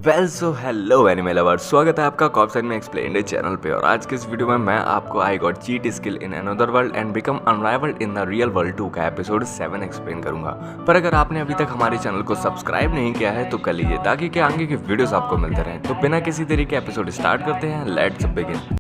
So hello anime lovers, स्वागत है आपका कॉप्सन में एक्सप्लेन्ड चैनल पे। और आज के इस वीडियो में मैं आपको I got cheat skill in another world and become unrivalled in the real world 2 का एपिसोड 7 एक्सप्लेन करूंगा। पर अगर आपने अभी तक हमारे चैनल को सब्सक्राइब नहीं किया है तो कर लीजिए ताकि कि आगे की वीडियोस आपको मिलते रहें। तो बिना किसी देरी के एपिसोड स्टार्ट करते हैं, लेट्स बिगिन।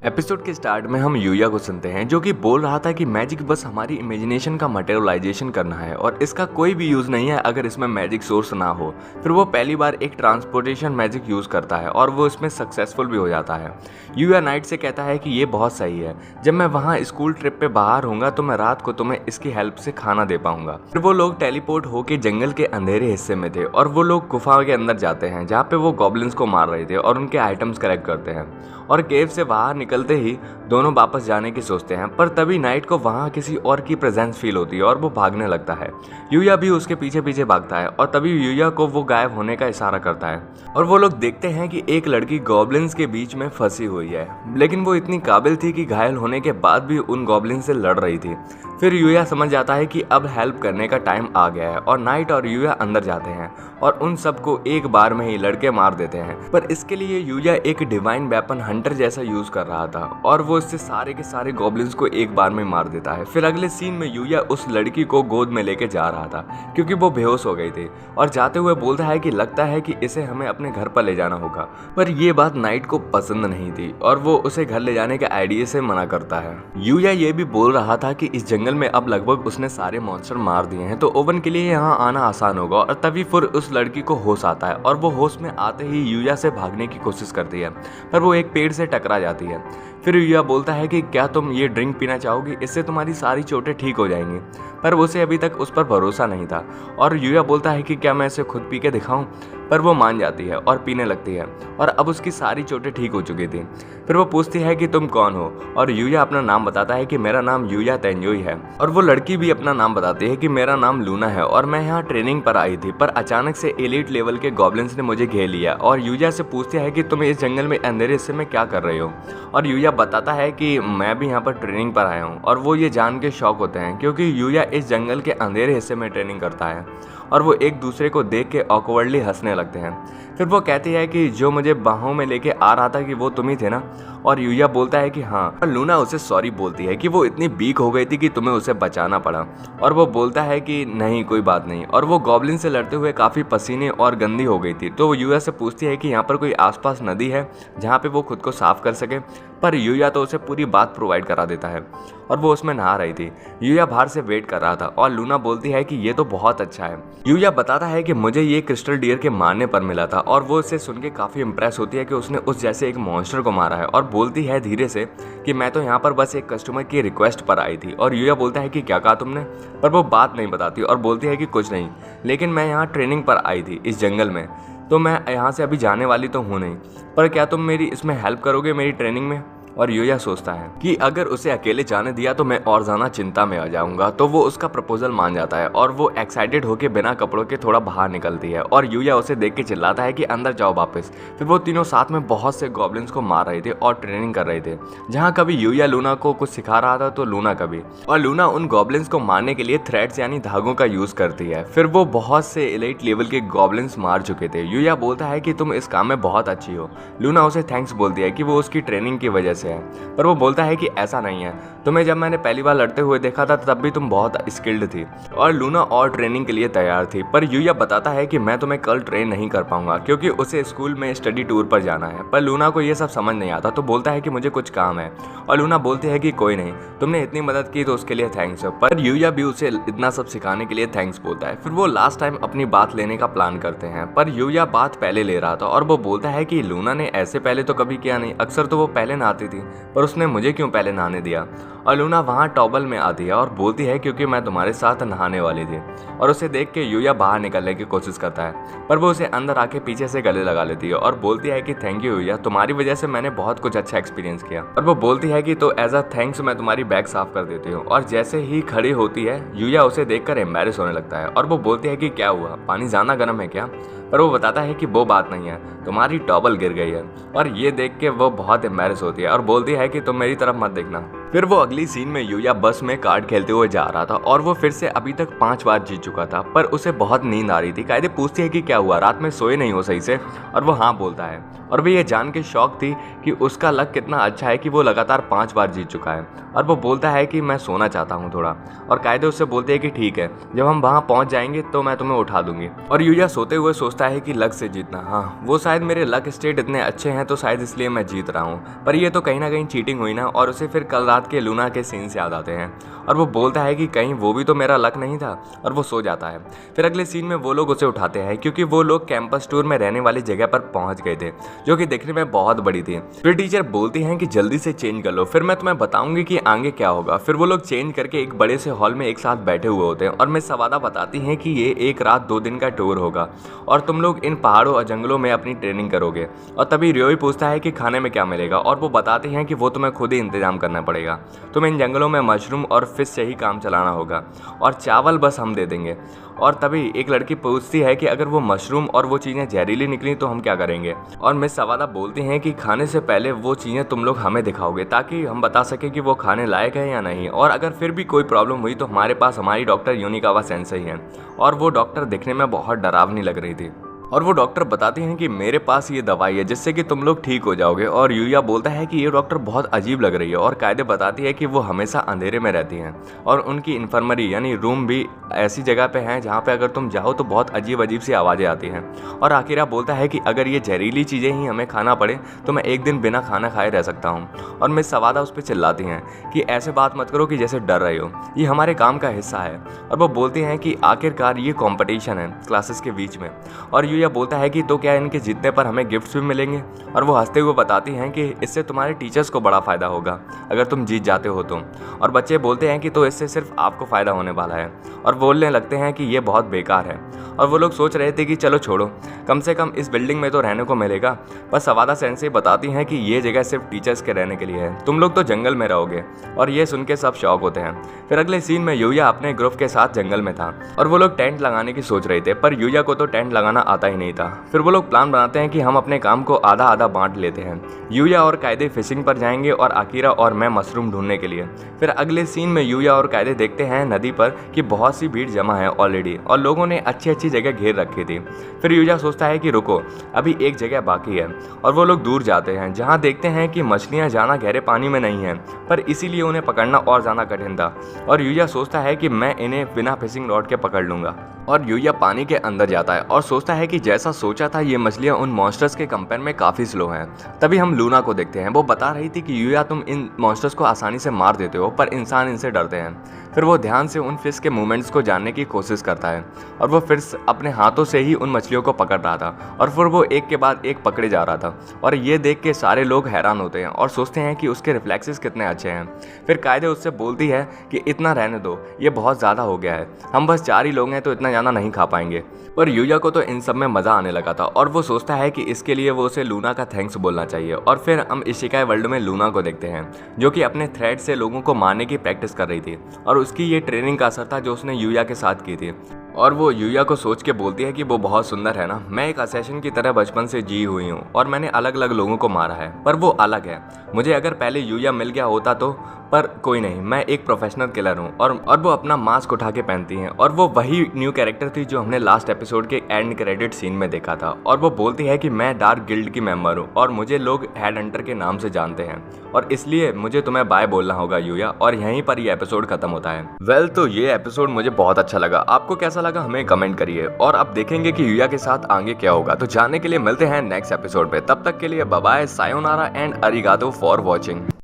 एपिसोड के स्टार्ट में हम यूया को सुनते हैं जो कि बोल रहा था कि मैजिक बस हमारी इमेजिनेशन का मटेरियलाइजेशन करना है और इसका कोई भी यूज़ नहीं है अगर इसमें मैजिक सोर्स ना हो। फिर वो पहली बार एक ट्रांसपोर्टेशन मैजिक यूज़ करता है और वो इसमें सक्सेसफुल भी हो जाता है। यूया नाइट से कहता है कि ये बहुत सही है, जब मैं वहाँ स्कूल ट्रिप पे बाहर होऊंगा तो मैं रात को तुम्हें इसकी हेल्प से खाना दे पाऊंगा। फिर वो लोग टेलीपोर्ट होके जंगल के अंधेरे हिस्से में थे और वो लोग गुफा के अंदर जाते हैं जहाँ पे वो गॉब्लिन्स को मार रहे थे और उनके आइटम्स कलेक्ट करते हैं। और केव से बाहर निकलते ही दोनों वापस जाने की सोचते हैं, पर तभी नाइट को वहाँ किसी और की प्रेजेंस फील होती है और वो भागने लगता है। यूया भी उसके पीछे पीछे भागता है और तभी यूया को वो गायब होने का इशारा करता है और वो लोग देखते हैं कि एक लड़की गॉब्लिन्स के बीच में फंसी हुई है, लेकिन वो इतनी काबिल थी कि घायल होने के बाद भी उन गॉब्लिन से लड़ रही थी। फिर यूया समझ जाता है कि अब हेल्प करने का टाइम आ गया है और नाइट और यूया अंदर जाते हैं और उन सबको एक बार में ही लड़के मार देते हैं। पर इसके लिए यूया एक डिवाइन वेपन हंटर जैसा यूज कर रहा था और वो इससे सारे के सारे गॉब्लिन्स को एक बार में मार देता है। फिर अगले सीन में यूया उस लड़की को गोद में लेके जा रहा था क्योंकि वो बेहोश हो गई थी और जाते हुए बोलता है कि लगता है कि इसे हमें अपने घर पर ले जाना होगा। पर ये बात नाइट को पसंद नहीं थी और वो उसे घर ले जाने के आइडिया से मना करता है। यूया ये भी बोल रहा था कि इस जंगल में अब लगभग उसने सारे मॉन्स्टर मार दिए हैं तो ओवन के लिए यहाँ आना आसान होगा। और तभी फिर उस लड़की को होश आता है और वो होश में आते ही यूया से भागने की कोशिश करती है, पर वो एक पेड़ से टकरा जाती है। फिर यूया बोलता है कि क्या तुम ये ड्रिंक पीना चाहोगी, इससे तुम्हारी सारी चोटें ठीक हो जाएंगी। पर उसे अभी तक उस पर भरोसा नहीं था और यूया बोलता है कि क्या मैं इसे खुद पी के दिखाऊं, पर वो मान जाती है और पीने लगती है और अब उसकी सारी चोटें ठीक हो चुकी थी। फिर वो पूछती है कि तुम कौन हो और यूया अपना नाम बताता है कि मेरा नाम यूया तेंजोई है और वो लड़की भी अपना नाम बताती है कि मेरा नाम लूना है और मैं यहाँ ट्रेनिंग पर आई थी, पर अचानक से एलीट लेवल के गॉब्लिन्स ने मुझे घेर लिया। और यूया से पूछती है कि तुम इस जंगल में अंधेरे हिस्से में क्या कर रहे हो और यूया बताता है कि मैं भी यहाँ पर ट्रेनिंग पर आया हूँ। और वो ये जान के शॉक होते हैं क्योंकि यूया इस जंगल के अंधेरे हिस्से में ट्रेनिंग करता है और वो एक दूसरे को देख के ऑकवर्डली हंसने लगते हैं। फिर वो कहती है कि जो मुझे बाहों में लेके आ रहा था कि वो तुम ही थे ना, और यूया बोलता है कि हाँ। और लूना उसे सॉरी बोलती है कि वो इतनी वीक हो गई थी कि तुम्हें उसे बचाना पड़ा और वो बोलता है कि नहीं कोई बात नहीं। और वो गॉब्लिन से लड़ते हुए काफ़ी पसीने और गंदी हो गई थी तो वो यूया से पूछती है कि यहाँ पर कोई आसपास नदी है जहाँ पे वो खुद को साफ कर सके, पर यूया तो उसे पूरी बात प्रोवाइड करा देता है और वो उसमें नहा रही थी। यूया बाहर से वेट कर रहा था और लूना बोलती है कि ये तो बहुत अच्छा है। यूया बताता है कि मुझे ये क्रिस्टल डियर के मारने पर मिला था और वो इसे सुन के काफ़ी इंप्रेस होती है कि उसने उस जैसे एक मॉन्स्टर को मारा है और बोलती है धीरे से कि मैं तो यहाँ पर बस एक कस्टमर की रिक्वेस्ट पर आई थी। और यूया बोलता है कि क्या कहा तुमने, पर वो बात नहीं बताती और बोलती है कि कुछ नहीं, लेकिन मैं यहाँ ट्रेनिंग पर आई थी इस जंगल में, तो मैं यहाँ से अभी जाने वाली तो हूँ नहीं, पर क्या तुम मेरी इसमें हेल्प करोगे मेरी ट्रेनिंग में। और यूया सोचता है कि अगर उसे अकेले जाने दिया तो मैं और ज़्यादा चिंता में आ जाऊंगा, तो वो उसका प्रपोजल मान जाता है और वो एक्साइटेड होकर बिना कपड़ों के थोड़ा बाहर निकलती है और यूया उसे देख के चिल्लाता है कि अंदर जाओ वापस। फिर वो तीनों साथ में बहुत से गॉब्लिन्स को मार रहे थे और ट्रेनिंग कर रहे थे, जहाँ कभी यूया लूना को कुछ सिखा रहा था तो लूना कभी। और लूना उन गॉब्लिन्स को मारने के लिए थ्रेड्स यानी धागों का यूज़ करती है। फिर वो बहुत से एलीट लेवल के गॉब्लिन्स मार चुके थे। यूया बोलता है कि तुम इस काम में बहुत अच्छी हो। लूना उसे थैंक्स बोलती है कि वो उसकी ट्रेनिंग की वजह से है, पर वो बोलता है कि ऐसा नहीं है, तुम्हें जब मैंने पहली बार लड़ते हुए देखा था तब भी तुम बहुत स्किल्ड थी। और लूना और ट्रेनिंग के लिए तैयार थी, पर यूया बताता है कि मैं तुम्हें कल ट्रेन नहीं कर पाऊंगा क्योंकि उसे स्कूल में स्टडी टूर पर जाना है। पर लूना को ये सब समझ नहीं आता तो बोलता है कि मुझे कुछ काम है और लूना बोलती है कि कोई नहीं, तुमने इतनी मदद की तो उसके लिए थैंक्स। पर यूया भी उसे इतना सब सिखाने के लिए थैंक्स बोलता है। फिर वो लास्ट टाइम अपनी बात लेने का प्लान करते हैं, पर यूया बात पहले ले रहा था और वो बोलता है कि लूना ने ऐसे पहले तो कभी किया नहीं, अक्सर तो वो पहले नहाती थी, पर उसने मुझे क्यों पहले नहाने दिया। और लूना वहाँ टॉबल में आती है और बोलती है क्योंकि मैं तुम्हारे साथ नहाने वाली थी। और उसे देख के यूया बाहर निकलने की कोशिश करता है, पर वो उसे अंदर आके पीछे से गले लगा लेती है और बोलती है कि थैंक यू यूया, तुम्हारी वजह से मैंने बहुत कुछ अच्छा एक्सपीरियंस किया। और वो बोलती है कि तो एज अ थैंक्स मैं तुम्हारी बैग साफ कर देती हूँ। और जैसे ही खड़ी होती है यूया उसे देखकर एम्बैरेस होने लगता है और वो बोलती है कि क्या हुआ, पानी ज़्यादा गर्म है क्या। पर वो बताता है कि वो बात नहीं है, तुम्हारी टॉवल गिर गई है। और ये देख के वो बहुत एम्बैरेस होती है और बोलती है कि तुम मेरी तरफ मत देखना। फिर वो अगली सीन में यूया बस में कार्ड खेलते हुए जा रहा था और वो फिर से अभी तक 5 बार जीत चुका था, पर उसे बहुत नींद आ रही थी। कायदे पूछती है कि क्या हुआ, रात में सोए नहीं हो सही से, और वो हाँ बोलता है। और वो ये जान के शौक थी कि उसका लक कितना अच्छा है कि वो लगातार 5 बार जीत चुका है। और वो बोलता है कि मैं सोना चाहता हूँ थोड़ा, और कायदे उससे बोलते हैं कि ठीक है, जब हम वहाँ पहुँच जाएंगे तो मैं तुम्हें उठा दूंगी। और यूया सोते हुए सोचता है कि लक से जीतना, हाँ वो शायद मेरे लक स्टेट इतने अच्छे हैं तो शायद इसलिए मैं जीत रहा हूँ, पर ये तो कहीं ना कहीं चीटिंग हुई ना। और उसे फिर कल रात के लूना के सीन्स याद आते हैं और वो बोलता है कि कहीं वो भी तो मेरा लक नहीं था, और वो सो जाता है। फिर अगले सीन में वो लोग उसे उठाते हैं क्योंकि वो लोग कैंपस टूर में रहने वाली जगह पर पहुंच गए थे, जो कि दिखने में बहुत बड़ी थी। फिर टीचर बोलती हैं कि जल्दी से चेंज कर लो, फिर मैं तुम्हें बताऊंगी कि आगे क्या होगा। फिर वो लोग चेंज करके एक बड़े से हॉल में एक साथ बैठे हुए होते हैं और मिस सवादा बताती हैं कि ये 1 रात 2 दिन का टूर होगा और तुम लोग इन पहाड़ों और जंगलों में अपनी ट्रेनिंग करोगे। और तभी रियोई पूछता है कि खाने में क्या मिलेगा, और वो बताते हैं कि वो तुम्हें खुद ही इंतजाम करना पड़ेगा, तुम्हें इन जंगलों में मशरूम और फिश से ही काम चलाना होगा, और चावल बस हम दे देंगे। और तभी एक लड़की पूछती है कि अगर वो मशरूम और वो चीज़ें जहरीली निकली तो हम क्या करेंगे। और मिस सवादा बोलती हैं कि खाने से पहले वो चीज़ें तुम लोग हमें दिखाओगे ताकि हम बता सकें कि वो खाने लायक है या नहीं, और अगर फिर भी कोई प्रॉब्लम हुई तो हमारे पास हमारी डॉक्टर यूनिकावा सेंसेई हैं। और वो डॉक्टर दिखने में बहुत डरावनी लग रही थी, और वो डॉक्टर बताती हैं कि मेरे पास ये दवाई है जिससे कि तुम लोग ठीक हो जाओगे। और यूया बोलता है कि ये डॉक्टर बहुत अजीब लग रही है, और कायदे बताती है कि वो हमेशा अंधेरे में रहती हैं और उनकी इन्फर्मरी यानी रूम भी ऐसी जगह पे है जहाँ पे अगर तुम जाओ तो बहुत अजीब अजीब सी आवाज़ें आती हैं। और आकिरा बोलता है कि अगर ये जहरीली चीज़ें ही हमें खाना पड़े तो मैं एक दिन बिना खाना खाए रह सकता हूँ। और मिस सवादा उस पर चिल्लाती हैं कि ऐसे बात मत करो कि जैसे डर रहे हो, ये हमारे काम का हिस्सा है। और वो बोलती हैं कि आखिरकार ये कॉम्पिटिशन है क्लासेस के बीच में। और यूया बोलता है कि तो क्या इनके जीतने पर हमें गिफ्ट्स भी मिलेंगे। और वो हंसते हुए बताती हैं कि इससे तुम्हारे टीचर्स को बड़ा फ़ायदा होगा अगर तुम जीत जाते हो तो। और बच्चे बोलते हैं कि तो इससे सिर्फ आपको फ़ायदा होने वाला है, और बोलने लगते हैं कि ये बहुत बेकार है। और वो लोग सोच रहे थे कि चलो छोड़ो, कम से कम इस बिल्डिंग में तो रहने को मिलेगा। पर सवादा सेंसेई बताती हैं कि ये जगह सिर्फ टीचर्स के रहने के लिए है, तुम लोग तो जंगल में रहोगे। और ये सुन के सब शौक होते हैं। फिर अगले सीन में यूया अपने ग्रुप के साथ जंगल में था और वो लोग टेंट लगाने की सोच रहे थे, पर यूया को तो टेंट लगाना आता ही नहीं था। फिर वो लोग प्लान बनाते हैं कि हम अपने काम को आधा आधा बांट लेते हैं। यूया और कायदे फिशिंग पर जाएंगे और आकिरा और मैं मशरूम ढूंढने के लिए। फिर अगले सीन में यूया और कायदे देखते हैं नदी पर कि बहुत सी भीड़ जमा है ऑलरेडी और लोगों ने अच्छी अच्छी जगह घेर रखी थी। फिर यूया सोचता है कि रुको, अभी एक जगह बाकी है, और वो लोग दूर जाते हैं जहाँ देखते हैं कि मछलियाँ ज़्यादा गहरे पानी में नहीं हैं, पर इसीलिए उन्हें पकड़ना और ज़्यादा कठिन था। और यूया सोचता है कि मैं इन्हें बिना फिशिंग रॉड के पकड़ लूँगा। और यूया पानी के अंदर जाता है और सोचता है कि जैसा सोचा था ये मछलियाँ उन मॉन्स्टर्स के कंपेयर में काफ़ी स्लो हैं। तभी हम लूना को देखते हैं, वो बता रही थी कि यूया तुम इन मॉन्स्टर्स को आसानी से मार देते हो पर इंसान इनसे डरते हैं। फिर वो ध्यान से उन फिश के मूवमेंट्स को जानने की कोशिश करता है और वो फिर अपने हाथों से ही उन मछलियों को पकड़ रहा था और फिर वो एक के बाद एक पकड़े जा रहा था। और ये देख के सारे लोग हैरान होते हैं और सोचते हैं कि उसके रिफ्लेक्सेस कितने अच्छे हैं। फिर कायदे उससे बोलती है कि इतना रहने दो, ये बहुत ज़्यादा हो गया है, हम बस 4 ही लोग हैं तो इतना ज़्यादा नहीं खा पाएंगे। पर यूया को तो इन सब में मज़ा आने लगा था और वो सोचता है कि इसके लिए वो उसे लूना का थैंक्स बोलना चाहिए। और फिर हम इशिकाई वर्ल्ड में लूना को देखते हैं जो कि अपने थ्रेड से लोगों को मारने की प्रैक्टिस कर रही थी और उसकी ये ट्रेनिंग का असर था जो उसने यूया के साथ की थी। और वो यूया को सोच के बोलती है कि वो बहुत सुंदर है ना, मैं एक असैसिन की तरह बचपन से जी हुई हूँ और मैंने अलग अलग लोगों को मारा है, पर वो अलग है। मुझे अगर पहले यूया मिल गया होता तो, पर कोई नहीं, मैं एक प्रोफेशनल किलर हूँ। और वो अपना मास्क उठा के पहनती हैं और वो वही न्यू कैरेक्टर थी जो हमने लास्ट एपिसोड के एंड क्रेडिट सीन में देखा था। और वो बोलती है कि मैं डार्क गिल्ड की मेंबर हूँ और मुझे लोग हेड हंटर के नाम से जानते हैं और इसलिए मुझे तुम्हें बाय बोलना होगा यूया। और यहीं पर ये एपिसोड खत्म होता है। वेल, तो ये एपिसोड मुझे बहुत अच्छा लगा। आपको कैसा लगा हमें कमेंट करिए और अब देखेंगे कि यूया के साथ आगे क्या होगा। तो जानने के लिए मिलते हैं नेक्स्ट एपिसोड पे। तब तक के लिए बाय बाय, सायोनारा एंड अरिगातो फॉर वॉचिंग।